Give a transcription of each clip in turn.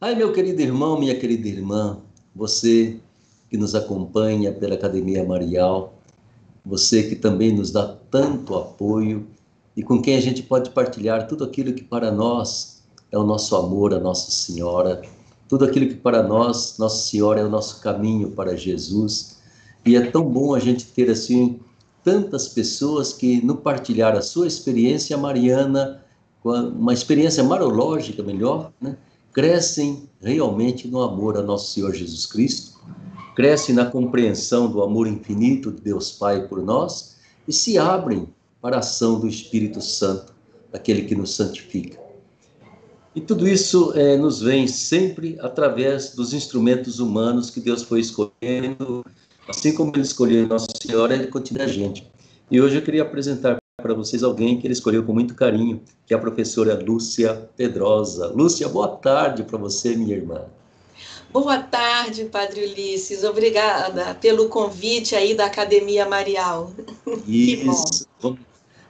Ai, meu querido irmão, minha querida irmã, você que nos acompanha pela Academia Marial, você que também nos dá tanto apoio e com quem a gente pode partilhar tudo aquilo que para nós é o nosso amor a Nossa Senhora, tudo aquilo que para nós, Nossa Senhora é o nosso caminho para Jesus. E é tão bom a gente ter assim tantas pessoas que no partilhar a sua experiência mariana, uma experiência marológica melhor, né? Crescem realmente no amor a Nosso Senhor Jesus Cristo, crescem na compreensão do amor infinito de Deus Pai por nós e se abrem para a ação do Espírito Santo, aquele que nos santifica. E tudo isso nos vem sempre através dos instrumentos humanos que Deus foi escolhendo, assim como Ele escolheu Nossa Senhora, Ele continua a gente. E hoje eu queria apresentar para vocês alguém que Ele escolheu com muito carinho, que é a professora Lúcia Pedrosa. Lúcia, boa tarde para você, minha irmã. Boa tarde, Padre Ulisses. Obrigada pelo convite aí da Academia Marial. Que bom. Isso.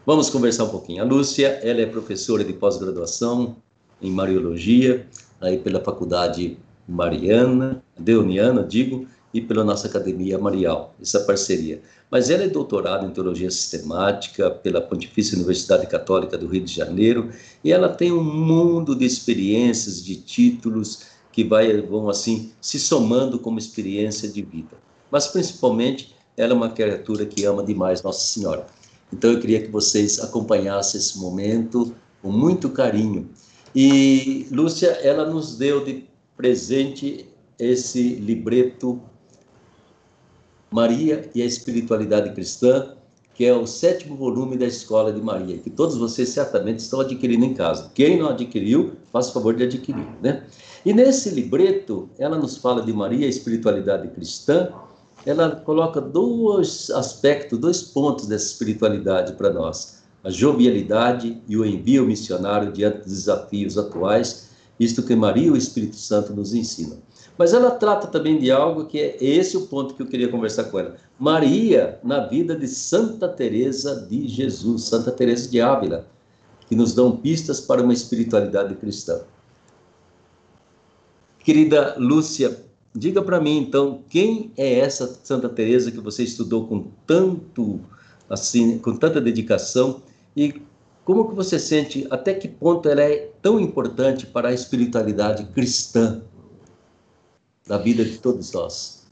Vamos conversar um pouquinho. A Lúcia, ela é professora de pós-graduação em Mariologia, aí pela Faculdade Mariana, Deoniana, digo, e pela nossa Academia Marial, essa parceria. Mas ela é doutorada em Teologia Sistemática pela Pontifícia Universidade Católica do Rio de Janeiro, e ela tem um mundo de experiências, de títulos, que vão assim, se somando como experiência de vida. Mas, principalmente, ela é uma criatura que ama demais Nossa Senhora. Então, eu queria que vocês acompanhassem esse momento com muito carinho. E Lúcia, ela nos deu de presente esse libreto Maria e a Espiritualidade Cristã, que é o 7º volume da Escola de Maria, que todos vocês certamente estão adquirindo em casa. Quem não adquiriu, faça o favor de adquirir, né? E nesse libreto, ela nos fala de Maria e a Espiritualidade Cristã. Ela coloca dois aspectos, dois pontos dessa espiritualidade para nós: a jovialidade e o envio missionário diante dos desafios atuais, isto que Maria e o Espírito Santo nos ensinam. Mas ela trata também de algo que é esse o ponto que eu queria conversar com ela. Maria na vida de Santa Teresa de Jesus, Santa Teresa de Ávila, que nos dão pistas para uma espiritualidade cristã. Querida Lúcia, diga para mim, então, quem é essa Santa Teresa que você estudou com tanto, assim, com tanta dedicação e como que você sente, até que ponto ela é tão importante para a espiritualidade cristã da vida de todos nós?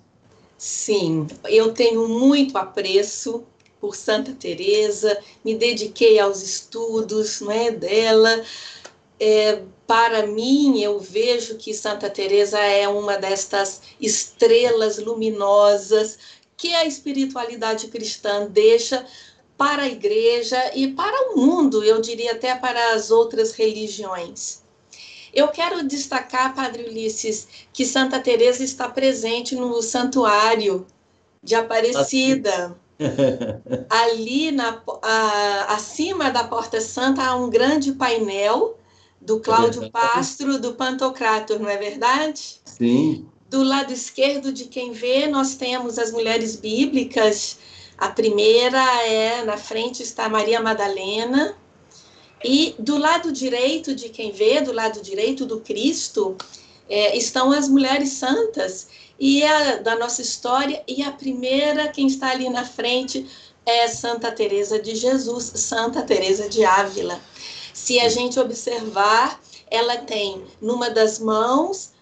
Sim, eu tenho muito apreço por Santa Teresa, me dediquei aos estudos, não é, dela. Para mim, eu vejo que Santa Teresa é uma destas estrelas luminosas que a espiritualidade cristã deixa para a igreja e para o mundo, eu diria até para as outras religiões. Eu quero destacar, Padre Ulisses, que Santa Teresa está presente no Santuário de Assim. Aparecida. Ali, acima da Porta Santa, há um grande painel do É Cláudio verdade? Pastro, do Pantocrator, não é verdade? Sim. Do lado esquerdo de quem vê, nós temos as mulheres bíblicas. A primeira na frente está Maria Madalena, e do lado direito de quem vê, do lado direito do Cristo, estão as mulheres santas e da nossa história, e a primeira, quem está ali na frente, é Santa Teresa de Jesus, Santa Teresa de Ávila. Se a gente observar, ela tem numa das mãos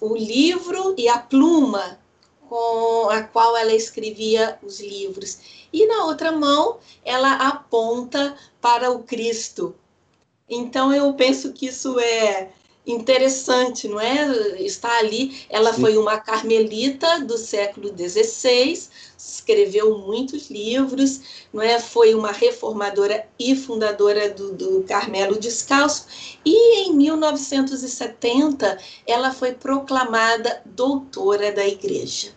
o livro e a pluma com a qual ela escrevia os livros. E na outra mão, ela aponta para o Cristo. Então, eu penso que isso é interessante, não é? Está ali, ela Sim. foi uma carmelita do século XVI, escreveu muitos livros, não é? Foi uma reformadora e fundadora do Carmelo Descalço, e em 1970 ela foi proclamada doutora da Igreja.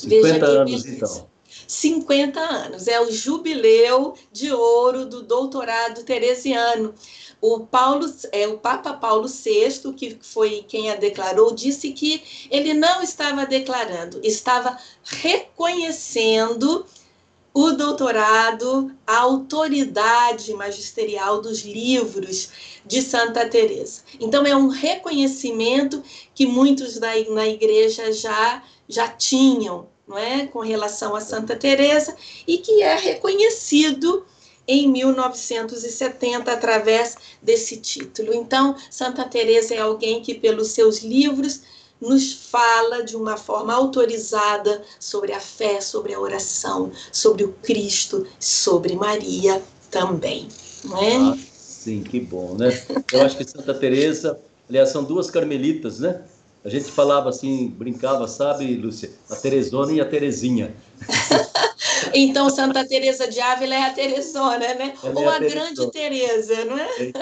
Veja 50 que anos, beleza. então. 50 anos, é o jubileu de ouro do doutorado teresiano. O Papa Paulo VI, que foi quem a declarou, disse que ele não estava declarando, estava reconhecendo o doutorado, a autoridade magisterial dos livros de Santa Teresa. Então, é um reconhecimento que muitos na igreja já tinham, não é? Com relação a Santa Teresa, e que é reconhecido em 1970 através desse título. Então, Santa Teresa é alguém que, pelos seus livros, nos fala de uma forma autorizada sobre a fé, sobre a oração, sobre o Cristo, sobre Maria também, não é? Ah, sim, que bom, né? Eu acho que Santa Teresa, aliás, são duas carmelitas, né? A gente falava assim, brincava, sabe, Lúcia? A Teresona e a Terezinha. Então, Santa Teresa de Ávila é a Teresona, né? Ela é Ou a a grande Teresona. Teresa, não é?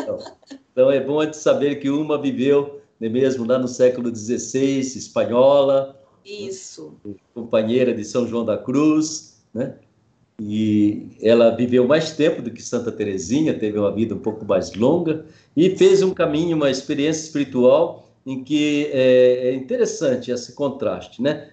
Então é bom de saber que uma viveu, né, mesmo lá no século XVI, espanhola, Isso. companheira de São João da Cruz, né? E ela viveu mais tempo do que Santa Teresinha, teve uma vida um pouco mais longa e fez um caminho, uma experiência espiritual em que é interessante esse contraste, né?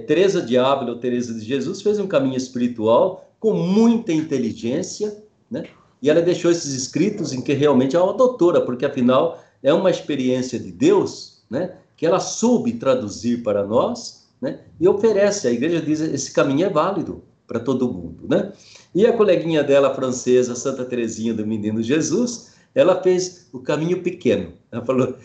Teresa de Ávila, ou Teresa de Jesus, fez um caminho espiritual com muita inteligência, né? E ela deixou esses escritos em que realmente é uma doutora, porque afinal é uma experiência de Deus, né? Que ela soube traduzir para nós, né? E oferece. A igreja diz esse caminho é válido para todo mundo, né? E a coleguinha dela, francesa, Santa Teresinha do Menino Jesus, ela fez o caminho pequeno. Ela falou,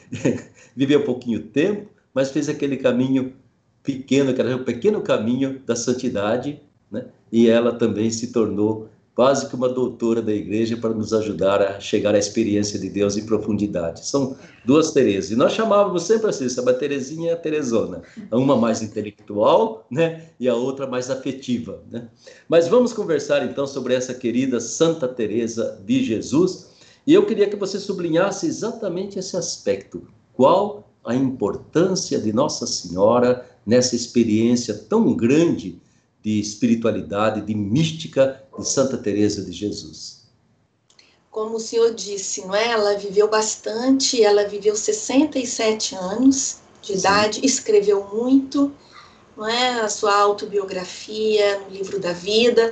viveu pouquinho tempo, mas fez aquele caminho pequeno, que era o pequeno caminho da santidade, né? E ela também se tornou quase que uma doutora da igreja para nos ajudar a chegar à experiência de Deus em profundidade. São duas Teresas. E nós chamávamos sempre assim, sabe, a Teresinha e a Teresona. Uma mais intelectual, né? E a outra mais afetiva, né? Mas vamos conversar então sobre essa querida Santa Teresa de Jesus. E eu queria que você sublinhasse exatamente esse aspecto. Qual a importância de Nossa Senhora nessa experiência tão grande de espiritualidade, de mística de Santa Teresa de Jesus? Como o senhor disse, não é? Ela viveu bastante, ela viveu 67 anos de idade, escreveu muito, não é? A sua autobiografia no livro da vida,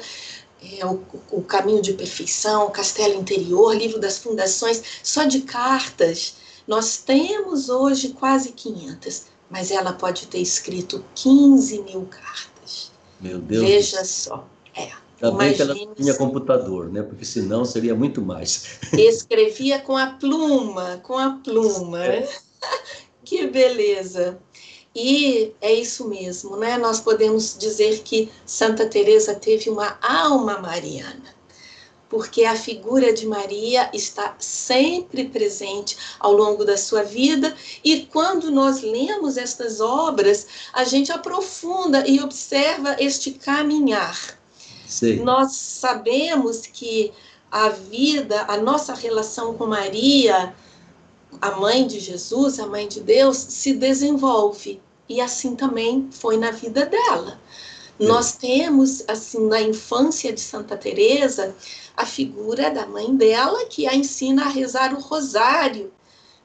o Caminho de Perfeição, o Castelo Interior, livro das Fundações, só de cartas. Nós temos hoje quase 500, mas ela pode ter escrito 15.000 cartas. Meu Deus do Veja céu. só. Ainda bem que ela não Imagine. tinha computador, né? Porque senão seria muito mais. Escrevia com a pluma, com a pluma. Que beleza. E é isso mesmo, né? Nós podemos dizer que Santa Teresa teve uma alma mariana, porque a figura de Maria está sempre presente ao longo da sua vida, e quando nós lemos estas obras, a gente aprofunda e observa este caminhar. Sei. Nós sabemos que a vida, a nossa relação com Maria, a mãe de Jesus, a mãe de Deus, se desenvolve. E assim também foi na vida dela. Nós temos, assim, na infância de Santa Teresa, a figura da mãe dela, que a ensina a rezar o rosário.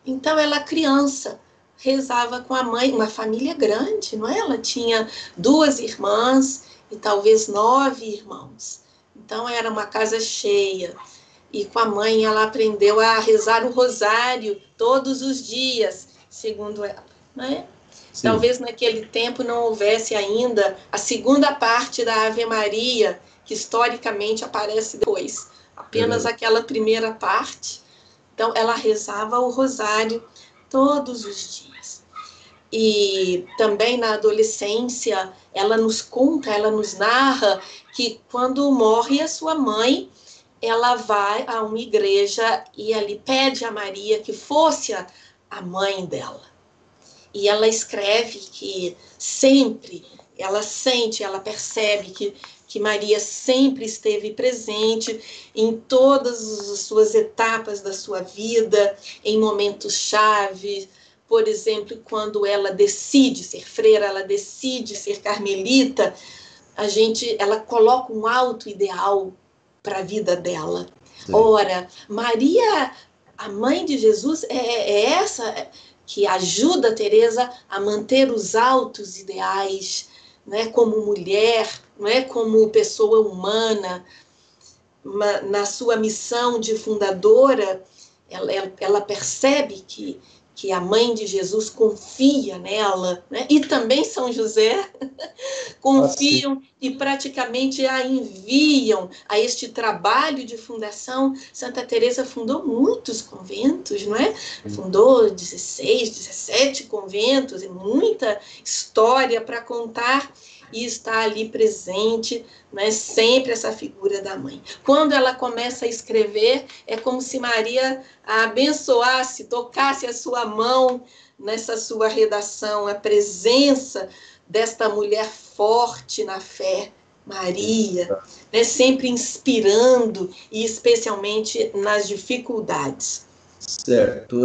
Então, ela, criança, rezava com a mãe, uma família grande, não é? Ela tinha 2 irmãs e talvez 9 irmãos. Então, era uma casa cheia. E com a mãe, ela aprendeu a rezar o rosário todos os dias, segundo ela, não é? Sim. Talvez naquele tempo não houvesse ainda a segunda parte da Ave Maria, que historicamente aparece depois. Apenas aquela primeira parte. Então, ela rezava o rosário todos os dias. E também na adolescência, ela nos conta, ela nos narra que quando morre a sua mãe, ela vai a uma igreja e ali pede a Maria que fosse a mãe dela. E ela escreve que sempre, ela sente, ela percebe que Maria sempre esteve presente em todas as suas etapas da sua vida, em momentos chave. Por exemplo, quando ela decide ser freira, ela decide ser carmelita, ela coloca um alto ideal para a vida dela. Sim. Ora, Maria, a mãe de Jesus, é essa que ajuda a Teresa a manter os altos ideais, né, como mulher, não é, como pessoa humana, na sua missão de fundadora, ela percebe que a mãe de Jesus confia nela, né? E também São José confiam e praticamente a enviam a este trabalho de fundação. Santa Teresa fundou muitos conventos, não é? Fundou 16, 17 conventos, e muita história para contar, e está ali presente, né, sempre essa figura da mãe. Quando ela começa a escrever, é como se Maria a abençoasse, tocasse a sua mão nessa sua redação, a presença desta mulher forte na fé, Maria, né, sempre inspirando, e especialmente nas dificuldades. Certo.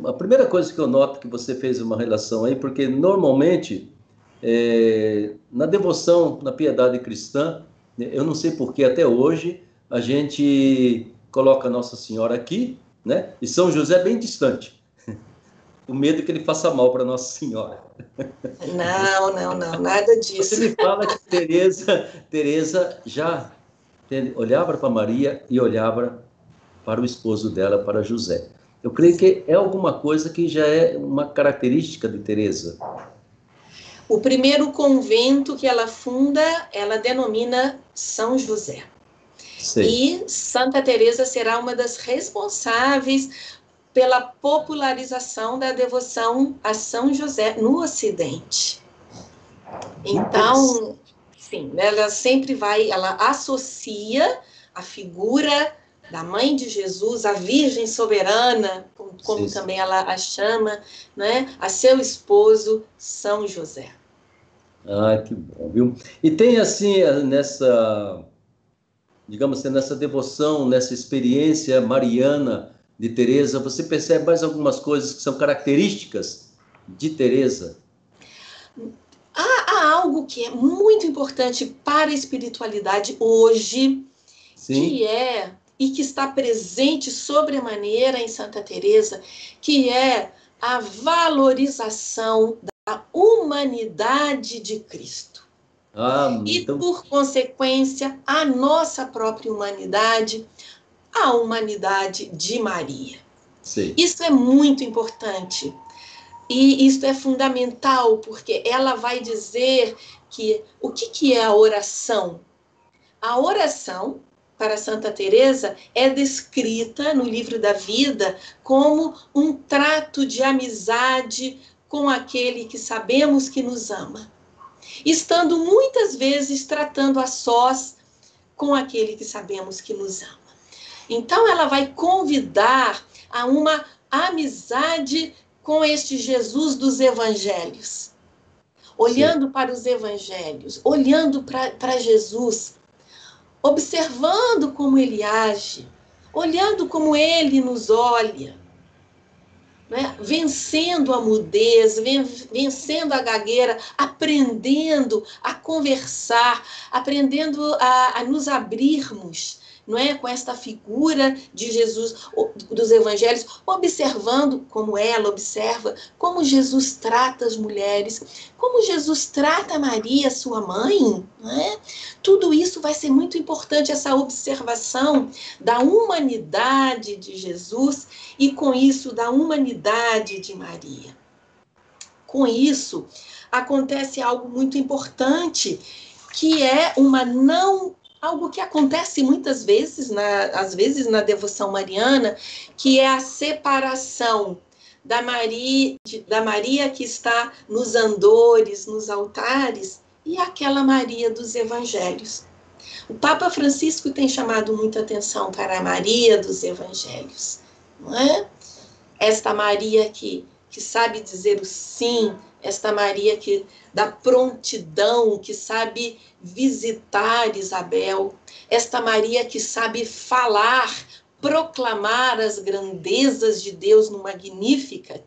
A primeira coisa que eu noto que você fez uma relação aí, porque normalmente na devoção, na piedade cristã, eu não sei por que até hoje a gente coloca Nossa Senhora aqui, né? E São José bem distante. O medo que ele faça mal para Nossa Senhora. Não, nada disso. Você me fala que Teresa já olhava para Maria e olhava para o esposo dela, para José. Eu creio que é alguma coisa que já é uma característica de Teresa. O primeiro convento que ela funda, ela denomina São José. Sei. E Santa Teresa será uma das responsáveis pela popularização da devoção a São José no Ocidente. Então, sim, ela sempre ela associa a figura da Mãe de Jesus, a Virgem Soberana, como também ela a chama, né, a seu esposo, São José. Ah, que bom, viu? E tem assim, digamos assim, nessa devoção, nessa experiência mariana de Teresa, você percebe mais algumas coisas que são características de Teresa? Há algo que é muito importante para a espiritualidade hoje, Sim. e que está presente sobremaneira em Santa Teresa, que é a valorização da humanidade de Cristo. E, Então... por consequência, a nossa própria humanidade, a humanidade de Maria. Sei. Isso é muito importante. E isso é fundamental, porque ela vai dizer que o que é a oração? A oração, para Santa Teresa, é descrita no Livro da Vida como um trato de amizade com aquele que sabemos que nos ama, estando muitas vezes tratando a sós com aquele que sabemos que nos ama. Então ela vai convidar a uma amizade com este Jesus dos evangelhos. Olhando para os evangelhos, olhando para Jesus, observando como ele age, olhando como ele nos olha, né? Vencendo a mudez, vencendo a gagueira, aprendendo a conversar, aprendendo a nos abrirmos, não é? Com esta figura de Jesus dos evangelhos, observando como ela observa, como Jesus trata as mulheres, como Jesus trata Maria, sua mãe, não é? Tudo isso vai ser muito importante, essa observação da humanidade de Jesus e, com isso, da humanidade de Maria. Com isso, acontece algo muito importante, que é algo que acontece muitas vezes, às vezes na devoção mariana, que é a separação da Maria que está nos andores, nos altares, e aquela Maria dos evangelhos. O Papa Francisco tem chamado muita atenção para a Maria dos evangelhos, não é? Esta Maria que sabe dizer o sim, esta Maria da prontidão, que sabe visitar Isabel, esta Maria que sabe falar, proclamar as grandezas de Deus no Magnificat,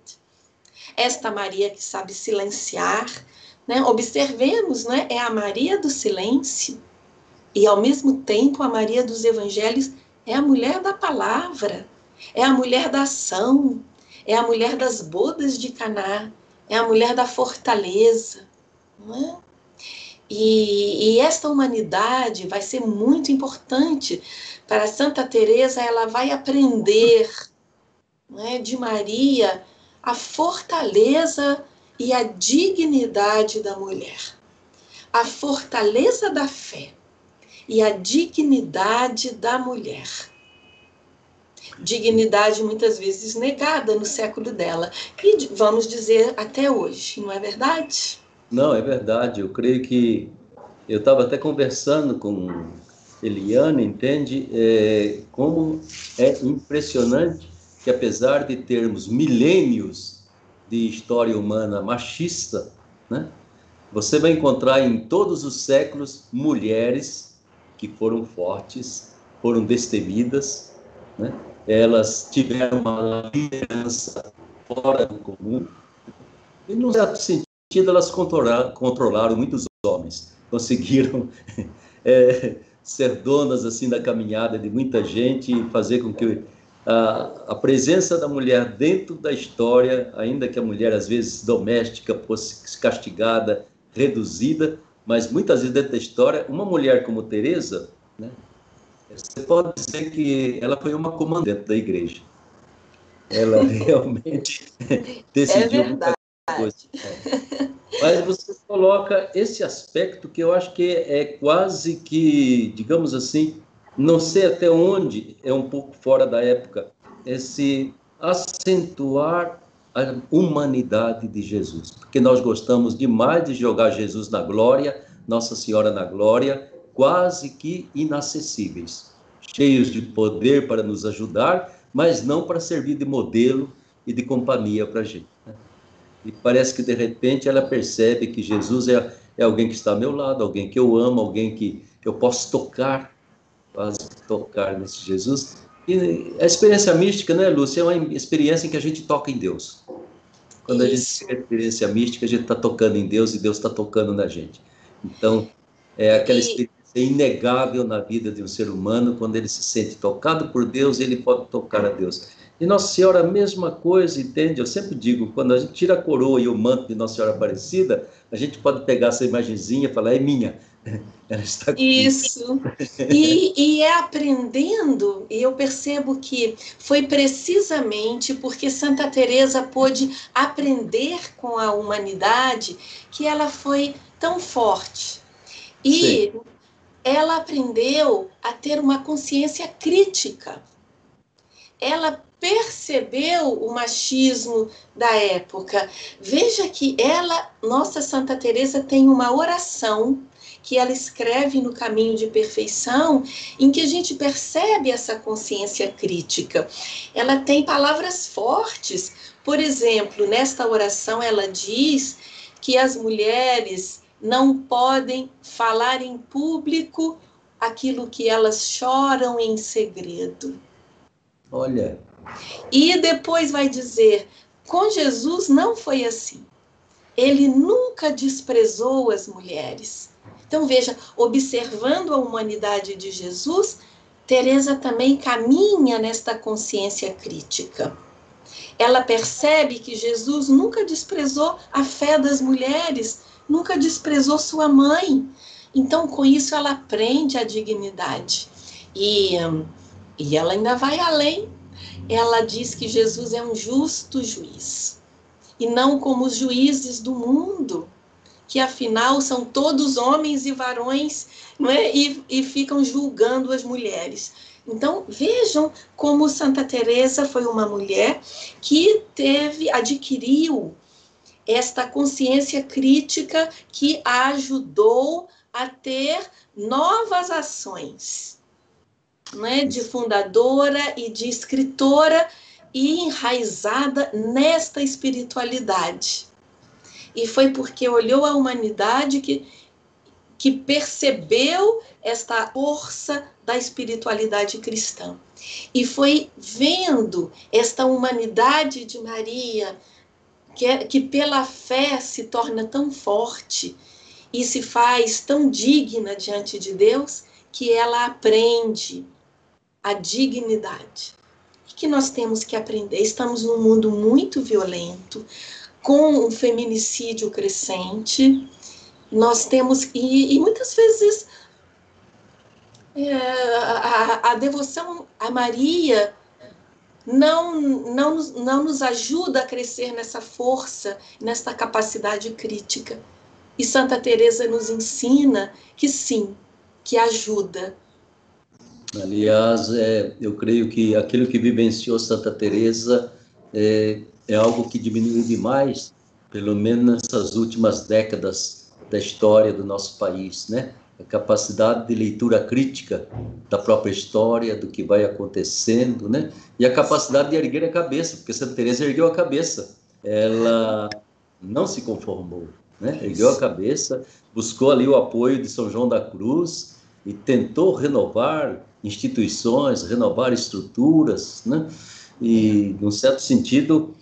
esta Maria que sabe silenciar, né? Observemos, né? É a Maria do silêncio, e ao mesmo tempo a Maria dos evangelhos é a mulher da palavra, é a mulher da ação, é a mulher das bodas de Caná, é a mulher da fortaleza, não é? E esta humanidade vai ser muito importante para Santa Teresa. Ela vai aprender, né, de Maria a fortaleza e a dignidade da mulher, a fortaleza da fé e a dignidade da mulher. Dignidade muitas vezes negada no século dela, e vamos dizer até hoje, não é verdade? Não, é verdade. Eu creio que eu estava até conversando com Eliane, entende? Como é impressionante que, apesar de termos milênios de história humana machista, né, você vai encontrar em todos os séculos mulheres que foram fortes, foram destemidas, né? Elas tiveram uma liderança fora do comum, e, num certo sentido, elas controlaram muitos homens, conseguiram ser donas assim da caminhada de muita gente e fazer com que a presença da mulher dentro da história, ainda que a mulher às vezes doméstica fosse castigada, reduzida, mas muitas vezes dentro da história, uma mulher como Teresa, né, você pode dizer que ela foi uma comandante da igreja. Ela realmente É decidiu muita verdade. coisa. Mas você coloca esse aspecto que eu acho que é quase que, digamos assim, não sei até onde, é um pouco fora da época, esse acentuar a humanidade de Jesus. Porque nós gostamos demais de jogar Jesus na glória, Nossa Senhora na glória, quase que inacessíveis, cheios de poder para nos ajudar, mas não para servir de modelo e de companhia para a gente. E parece que, de repente, ela percebe que Jesus é alguém que está ao meu lado, alguém que eu amo, alguém que eu posso tocar, quase tocar nesse Jesus. E a experiência mística, né, Lúcia, é uma experiência em que a gente toca em Deus. Quando a gente tem a experiência mística, a gente está tocando em Deus e Deus está tocando na gente. Então, é aquela experiência inegável na vida de um ser humano, quando ele se sente tocado por Deus, ele pode tocar a Deus. E Nossa Senhora, a mesma coisa, entende? Eu sempre digo, quando a gente tira a coroa e o manto de Nossa Senhora Aparecida, a gente pode pegar essa imagenzinha e falar, é minha, ela está comigo. Isso. E é aprendendo, e eu percebo que foi precisamente porque Santa Teresa pôde aprender com a humanidade que ela foi tão forte. Sim. E ela aprendeu a ter uma consciência crítica. Ela percebeu o machismo da época. Veja que ela, nossa Santa Teresa, tem uma oração que ela escreve no Caminho de Perfeição, em que a gente percebe essa consciência crítica. Ela tem palavras fortes. Por exemplo, nesta oração ela diz que as mulheres não podem falar em público aquilo que elas choram em segredo. Olha. E depois vai dizer, com Jesus não foi assim. Ele nunca desprezou as mulheres. Então veja, observando a humanidade de Jesus, Teresa também caminha nesta consciência crítica. Ela percebe que Jesus nunca desprezou a fé das mulheres, nunca desprezou sua mãe. Então, com isso, ela aprende a dignidade. E ela ainda vai além. Ela diz que Jesus é um justo juiz. E não como os juízes do mundo, que afinal são todos homens e varões, não é? E ficam julgando as mulheres. Então, vejam como Santa Teresa foi uma mulher que adquiriu esta consciência crítica que a ajudou a ter novas ações, né, de fundadora e de escritora e enraizada nesta espiritualidade. E foi porque olhou a humanidade que percebeu esta força da espiritualidade cristã. E foi vendo esta humanidade de Maria, que pela fé se torna tão forte e se faz tão digna diante de Deus, que ela aprende a dignidade. E que nós temos que aprender. Estamos num mundo muito violento, com um feminicídio crescente, Nós temos, e muitas vezes a devoção a Maria não nos ajuda a crescer nessa força, nessa capacidade crítica. E Santa Teresa nos ensina que sim, que ajuda. Aliás, eu creio que aquilo que vivenciou Santa Teresa é algo que diminuiu demais, pelo menos nessas últimas décadas da história do nosso país, né? A capacidade de leitura crítica da própria história, do que vai acontecendo, né? E a capacidade de erguer a cabeça, porque Santa Teresa ergueu a cabeça. Ela não se conformou, né? Ergueu a cabeça, buscou ali o apoio de São João da Cruz e tentou renovar instituições, renovar estruturas, né? E, num certo sentido,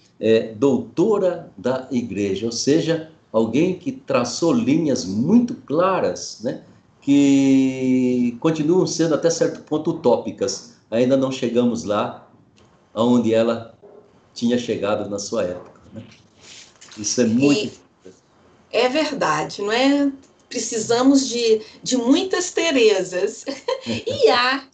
doutora da igreja, ou seja, alguém que traçou linhas muito claras, né? Que continuam sendo até certo ponto utópicas. Ainda não chegamos lá aonde ela tinha chegado na sua época, né? Isso é muito importante. É verdade, não é? Precisamos de muitas Teresas. E há,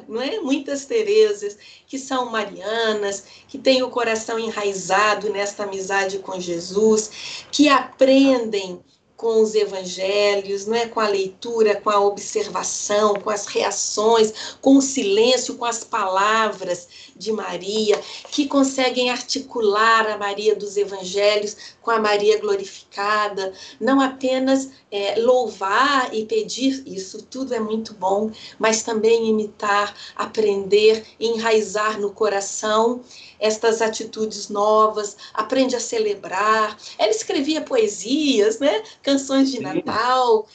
não é? Muitas Teresas que são marianas, que têm o coração enraizado nesta amizade com Jesus, que aprendem com os evangelhos, não é? Com a leitura, com a observação, com as reações, com o silêncio, com as palavras de Maria, que conseguem articular a Maria dos evangelhos com a Maria glorificada, não apenas louvar e pedir, isso tudo é muito bom, mas também imitar, aprender, enraizar no coração estas atitudes novas, aprende a celebrar. Ela escrevia poesias, né? Canções de Natal,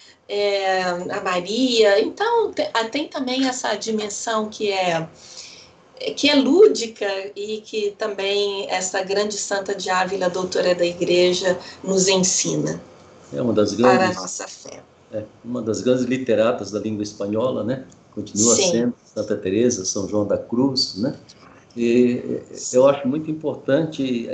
a Maria. Então, tem também essa dimensão que é lúdica e que também essa grande santa de Ávila, doutora da Igreja, nos ensina Uma das para a grandes, nossa fé. uma das grandes literatas da língua espanhola, né? Continua Sim. sendo Santa Teresa, São João da Cruz, né? E eu acho muito importante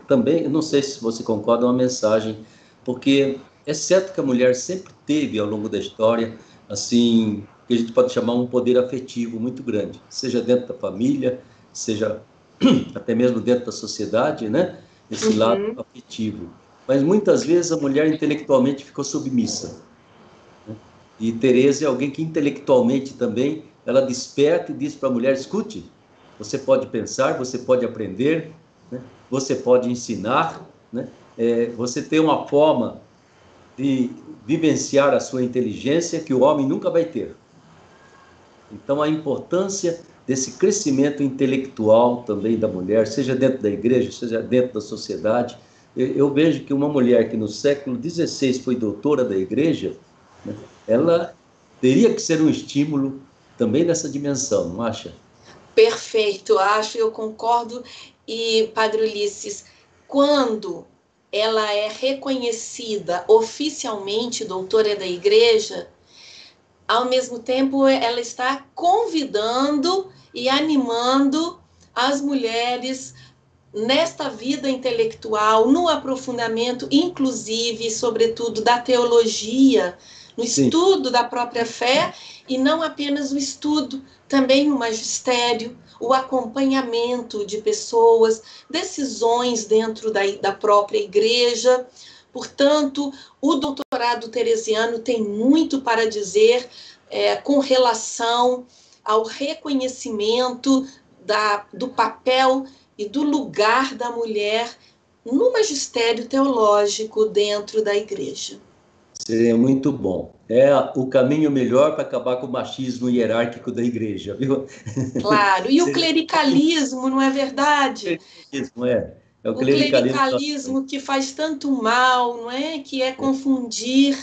também, eu não sei se você concorda, uma mensagem, porque é certo que a mulher sempre teve, ao longo da história, assim, que a gente pode chamar um poder afetivo muito grande, seja dentro da família, seja até mesmo dentro da sociedade, né? Esse lado afetivo. Mas muitas vezes a mulher intelectualmente ficou submissa. E Teresa é alguém que intelectualmente também, ela desperta e diz para a mulher, escute, você pode pensar, você pode aprender, né? Você pode ensinar, né? Você tem uma forma de vivenciar a sua inteligência que o homem nunca vai ter. Então, a importância desse crescimento intelectual também da mulher, seja dentro da igreja, seja dentro da sociedade. Eu vejo que uma mulher que no século XVI foi doutora da igreja, né, ela teria que ser um estímulo também nessa dimensão, não acha? Perfeito, acho, eu concordo. E, Padre Ulisses, quando ela é reconhecida oficialmente doutora da Igreja, ao mesmo tempo ela está convidando e animando as mulheres nesta vida intelectual, no aprofundamento, inclusive, sobretudo, da teologia, no estudo da própria fé, e não apenas o estudo, também o magistério, o acompanhamento de pessoas, decisões dentro da própria igreja. Portanto, o doutorado teresiano tem muito para dizer com relação ao reconhecimento do papel e do lugar da mulher no magistério teológico dentro da igreja. Seria muito bom. É o caminho melhor para acabar com o machismo hierárquico da igreja, viu? Claro, e o clericalismo, não é verdade? O O clericalismo. clericalismo que faz tanto mal, não é? Que é confundir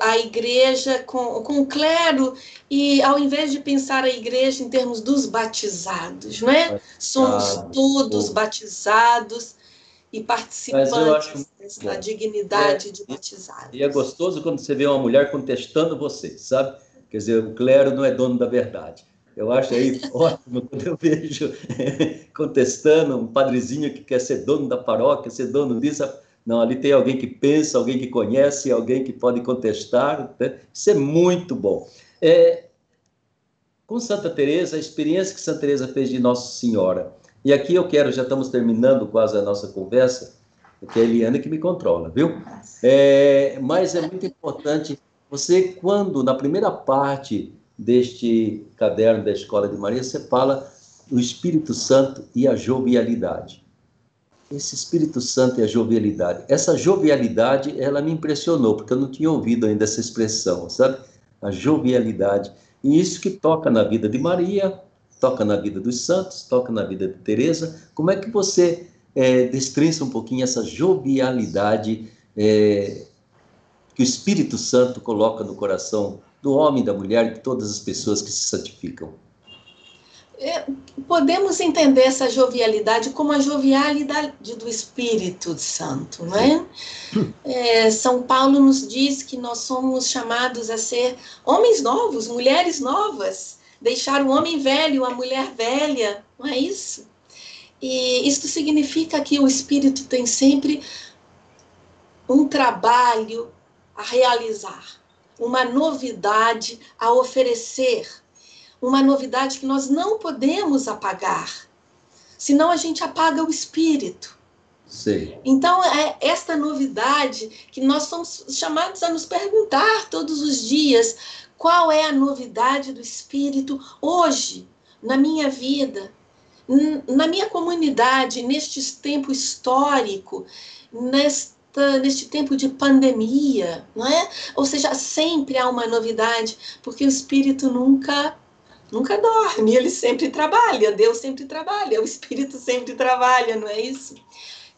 a igreja com o clero, e ao invés de pensar a igreja em termos dos batizados, não é? Somos todos batizados e participantes dessa dignidade de batizados. E é gostoso quando você vê uma mulher contestando você, sabe? Quer dizer, o clero não é dono da verdade. Eu acho aí ótimo quando eu vejo contestando um padrezinho que quer ser dono da paróquia, ser dono disso. Não, ali tem alguém que pensa, alguém que conhece, alguém que pode contestar, né? Isso é muito bom. Com Santa Teresa, a experiência que Santa Teresa fez de Nossa Senhora. E aqui eu quero, já estamos terminando quase a nossa conversa, porque é a Eliana que me controla, viu? Mas é muito importante, você, quando, na primeira parte deste caderno da Escola de Maria, você fala o Espírito Santo e a jovialidade. Esse Espírito Santo e a jovialidade. Essa jovialidade, ela me impressionou, porque eu não tinha ouvido ainda essa expressão, sabe? A jovialidade. E isso que toca na vida de Maria, toca na vida dos santos, toca na vida de Teresa. Como é que você destrinça um pouquinho essa jovialidade que o Espírito Santo coloca no coração do homem, da mulher e de todas as pessoas que se santificam? Podemos entender essa jovialidade como a jovialidade do Espírito Santo, não é? São Paulo nos diz que nós somos chamados a ser homens novos, mulheres novas, deixar o homem velho, a mulher velha, não é isso? E isto significa que o Espírito tem sempre um trabalho a realizar, uma novidade a oferecer, uma novidade que nós não podemos apagar, senão a gente apaga o Espírito. Sim. Então, é esta novidade que nós somos chamados a nos perguntar todos os dias: qual é a novidade do Espírito hoje, na minha vida, na minha comunidade, neste tempo histórico, neste tempo de pandemia, não é? Ou seja, sempre há uma novidade, porque o Espírito nunca dorme, ele sempre trabalha, Deus sempre trabalha, o Espírito sempre trabalha, não é isso?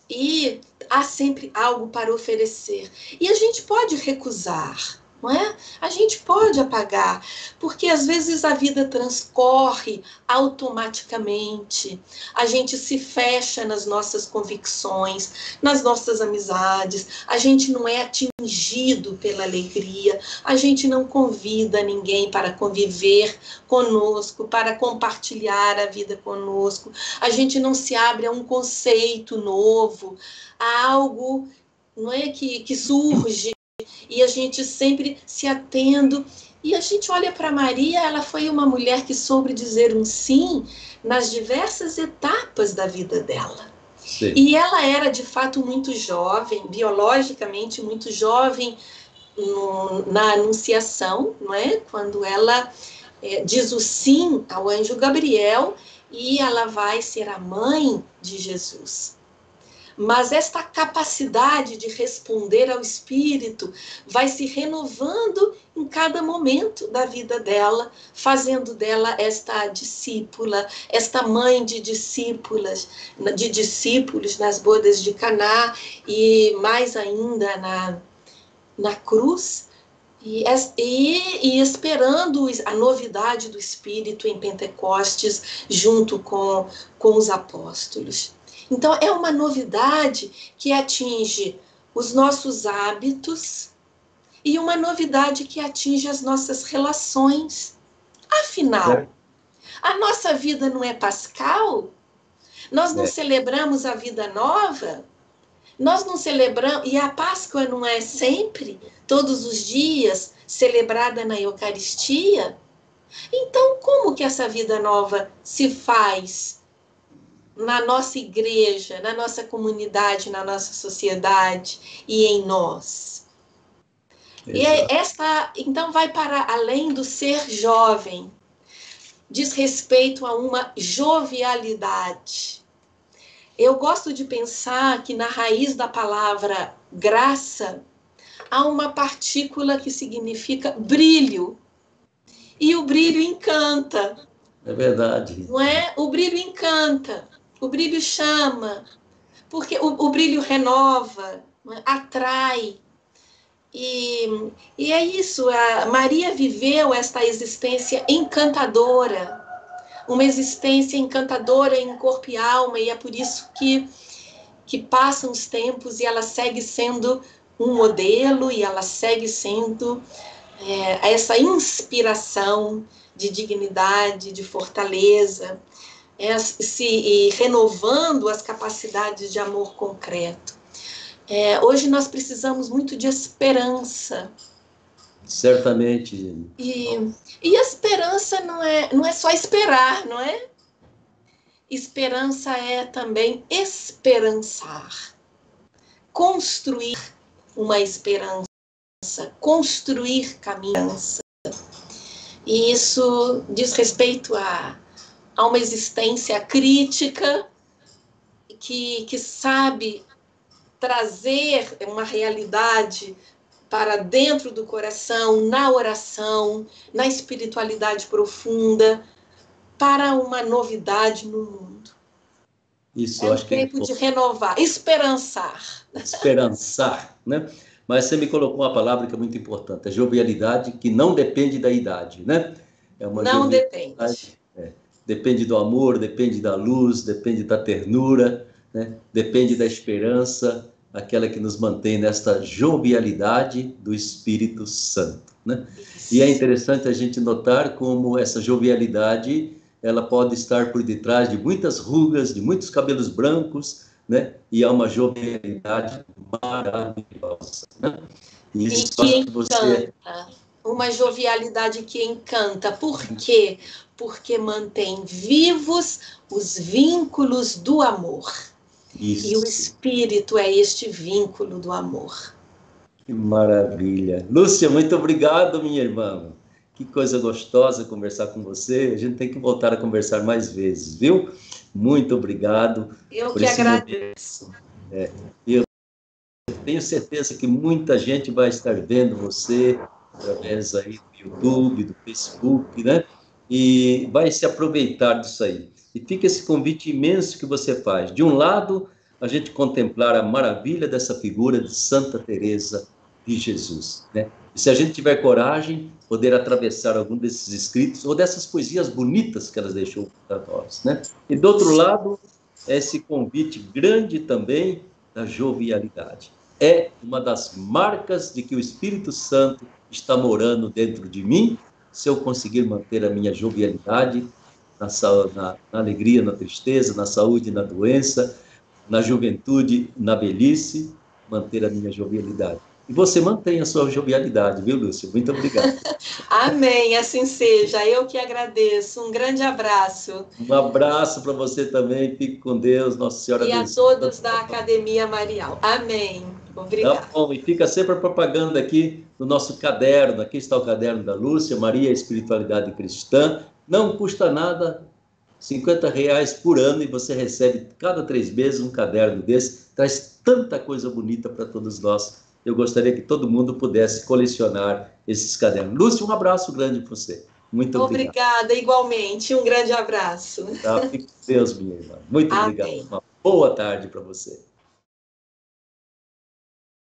E há sempre algo para oferecer. E a gente pode recusar, não é? A gente pode apagar, porque às vezes a vida transcorre automaticamente. A gente se fecha nas nossas convicções, nas nossas amizades. A gente não é atingido pela alegria. A gente não convida ninguém para conviver conosco, para compartilhar a vida conosco. A gente não se abre a um conceito novo, a algo, não é, que surge, e a gente sempre se atendo. E a gente olha para Maria, ela foi uma mulher que soube dizer um sim nas diversas etapas da vida dela. Sim. E ela era, de fato, muito jovem, biologicamente muito jovem, na Anunciação, não é? Quando ela diz o sim ao anjo Gabriel, e ela vai ser a mãe de Jesus. Mas esta capacidade de responder ao Espírito vai se renovando em cada momento da vida dela, fazendo dela esta discípula, esta mãe de discípulos nas bodas de Caná, e mais ainda na cruz, e esperando a novidade do Espírito em Pentecostes, junto com os apóstolos. Então, é uma novidade que atinge os nossos hábitos e uma novidade que atinge as nossas relações. Afinal, a nossa vida não é pascal? Nós não celebramos a vida nova? Nós não celebramos, e a Páscoa não é sempre, todos os dias, celebrada na Eucaristia? Então, como que essa vida nova se faz na nossa igreja, na nossa comunidade, na nossa sociedade e em nós? Exato. E então, vai para além do ser jovem, diz respeito a uma jovialidade. Eu gosto de pensar que na raiz da palavra graça há uma partícula que significa brilho. E o brilho encanta. É verdade. Não é? O brilho encanta, o brilho chama, porque o brilho renova, não é? Atrai. E é isso, a Maria viveu esta existência encantadora, uma existência encantadora em corpo e alma, e é por isso que passam os tempos e ela segue sendo um modelo, e ela segue sendo essa inspiração de dignidade, de fortaleza, e renovando as capacidades de amor concreto. Hoje nós precisamos muito de esperança. Certamente. E a esperança não é só esperar, não é? Esperança é também esperançar. Construir uma esperança. Construir caminhos. E isso diz respeito a uma existência crítica que sabe trazer uma realidade para dentro do coração, na oração, na espiritualidade profunda, para uma novidade no mundo. Isso, é acho tempo de renovar, esperançar. Esperançar, né? Mas você me colocou uma palavra que é muito importante, a jovialidade, que não depende da idade, né? É uma não depende. Depende do amor, depende da luz, depende da ternura, né? Depende da esperança, aquela que nos mantém nesta jovialidade do Espírito Santo, né? E é interessante a gente notar como essa jovialidade, ela pode estar por detrás de muitas rugas, de muitos cabelos brancos, né? E há uma jovialidade maravilhosa, né? E que encanta, uma jovialidade que encanta. Por quê? Porque mantém vivos os vínculos do amor. Isso. E o Espírito é este vínculo do amor. Que maravilha. Lúcia, muito obrigado, minha irmã. Que coisa gostosa conversar com você. A gente tem que voltar a conversar mais vezes, viu? Muito obrigado. Eu que agradeço. Eu tenho certeza que muita gente vai estar vendo você através aí do YouTube, do Facebook, né? E vai se aproveitar disso aí. E fica esse convite imenso que você faz. De um lado, a gente contemplar a maravilha dessa figura de Santa Teresa de Jesus, né? E se a gente tiver coragem, poder atravessar algum desses escritos ou dessas poesias bonitas que elas deixou para nós, né? E do outro lado, esse convite grande também da jovialidade. É uma das marcas de que o Espírito Santo está morando dentro de mim, se eu conseguir manter a minha jovialidade na alegria, na tristeza, na saúde, na doença, na juventude, na velhice, manter a minha jovialidade. E você mantém a sua jovialidade, viu, Lúcia? Muito obrigado. Amém, assim seja. Eu que agradeço. Um grande abraço. Um abraço para você também. Fique com Deus. Nossa Senhora abençoe. E a todos da Academia Marial. Amém. Obrigada. Tá bom, e fica sempre a propaganda aqui no nosso caderno. Aqui está o caderno da Lúcia, Maria Espiritualidade Cristã. Não custa nada, R$50 por ano, e você recebe cada 3 meses um caderno desse. Traz tanta coisa bonita para todos nós. Eu gostaria que todo mundo pudesse colecionar esses cadernos. Lúcia, um abraço grande para você. Muito obrigado. Obrigada, igualmente. Um grande abraço. Tá? Fique com Deus, minha irmã. Muito obrigado. Uma boa tarde para você.